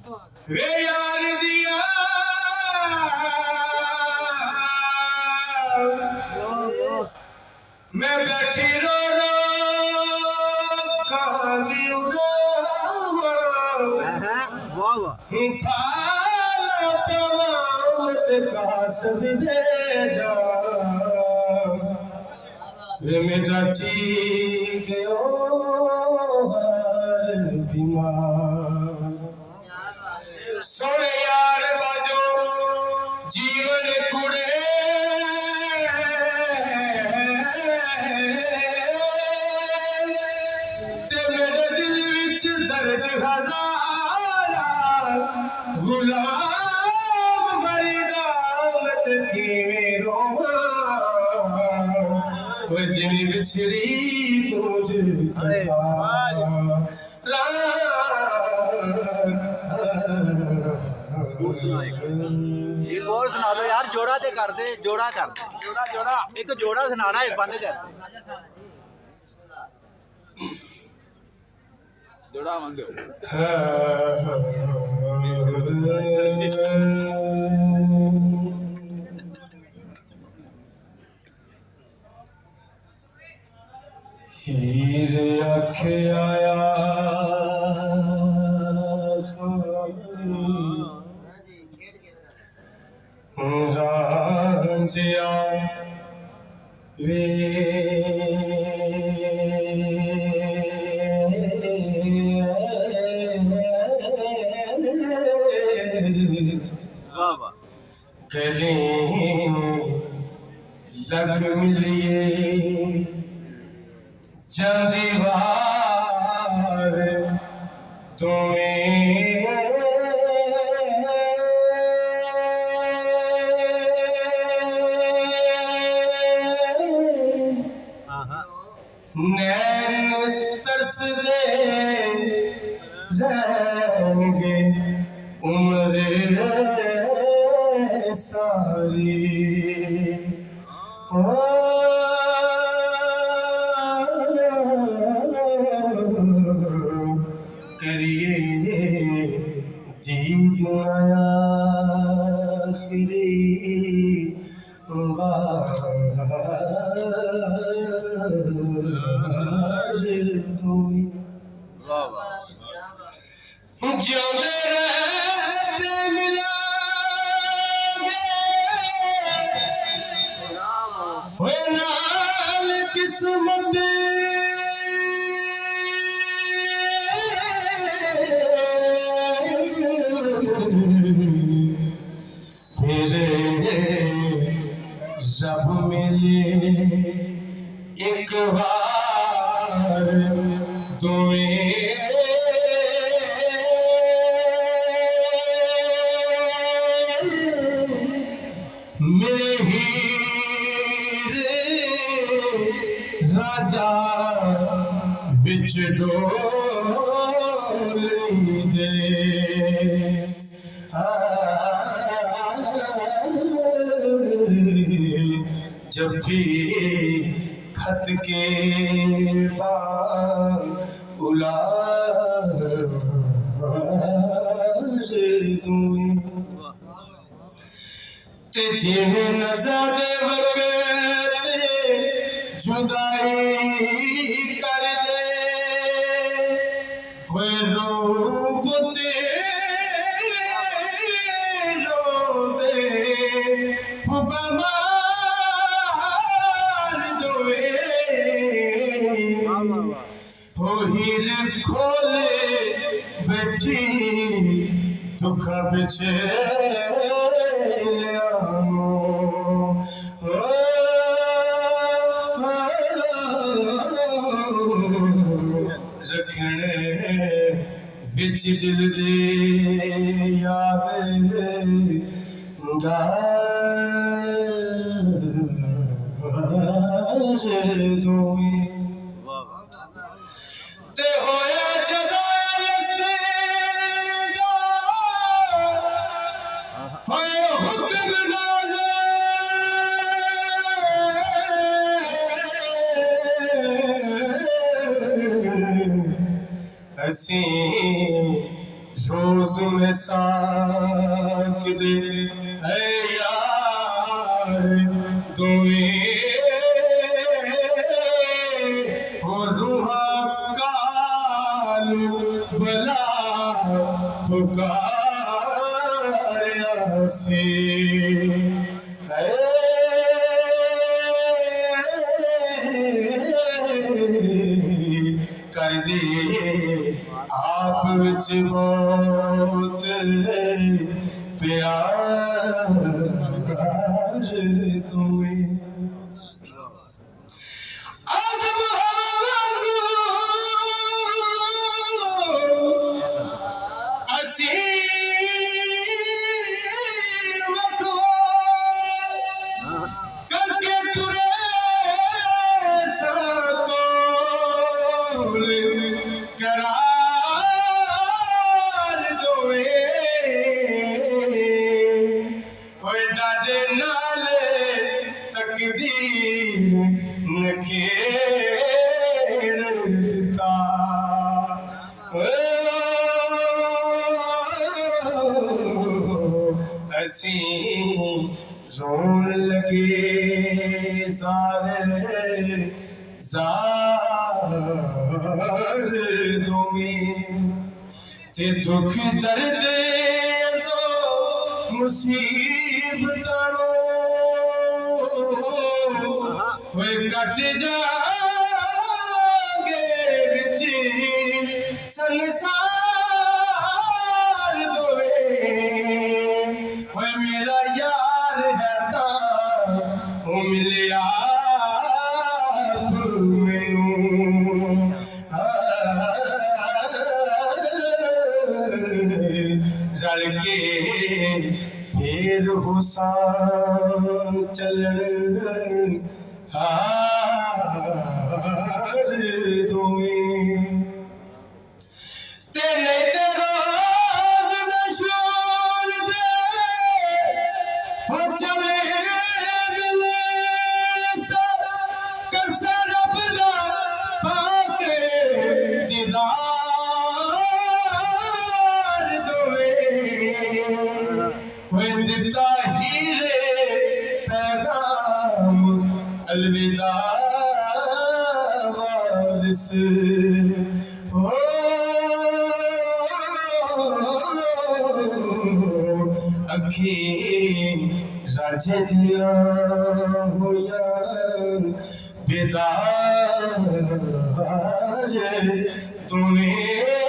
वे यार दिया मैं बैठी रो रो कहाँ भी उड़ा कासद दे जा वे मेरा ठीक हो बीमार सोने यार बाजो जीवन कुड़े ते मेरे दिल विच दर्द हजारा गुलाम मरी दामत किवें रोवां वो जिनी बिछड़ी पूज एक और सुना दो यार, जोड़ा ते कर दे, जोड़ा कर दे, जोड़ा एक जोड़ा सुनाना है, बंद कर जोड़ा मंगो हीर आखे आया रांझिया वे गले लग मिलिए जंदीवार तुम्हें नैन तरस दे रहेंगे उम्र सारी करिए दीद नया आखिरी ज्योंदे रहते मिलांगे होए नाल किस्मत फिर रब मिले एक बार तुम्हें मिले हीर राजा बिच डोली दे जब भी खत के बाद उला दूं ते जिवें नज़र वक्त जुदाई कर दे कोई रूप रो दे फुबमार दोए हो हीर खोले बैठी दुखा पिछे रखने बिच दिल दे याद दूं ते होया जदों होए हुक्म असी रोज में साक दे है यार तुम्हें हो रूहा कालू बला पुकारा से कर दे आप विच बहुत प्यार तुम्हें आदम असी वखो करके तुरे सकोल करार दोए होए डाजे नाले तकदीर नखेड़ दिता असी रोन लगे सारे जार दोवें ते दुख दर्द तो मुसीबतां होए कट जागे विच संसार दोवे होए मेरा यार है ता ओ मिलिया मैनू रल के फिर हुसा चलन हार दोवें तेरे रोज नशूर दे हो चले मिले कर रब दा पाके दीदार दोवें होए दिता हीरे पैगाम अलविदा वारिस हो अखी राजे दिया होया बेदार तुम्हें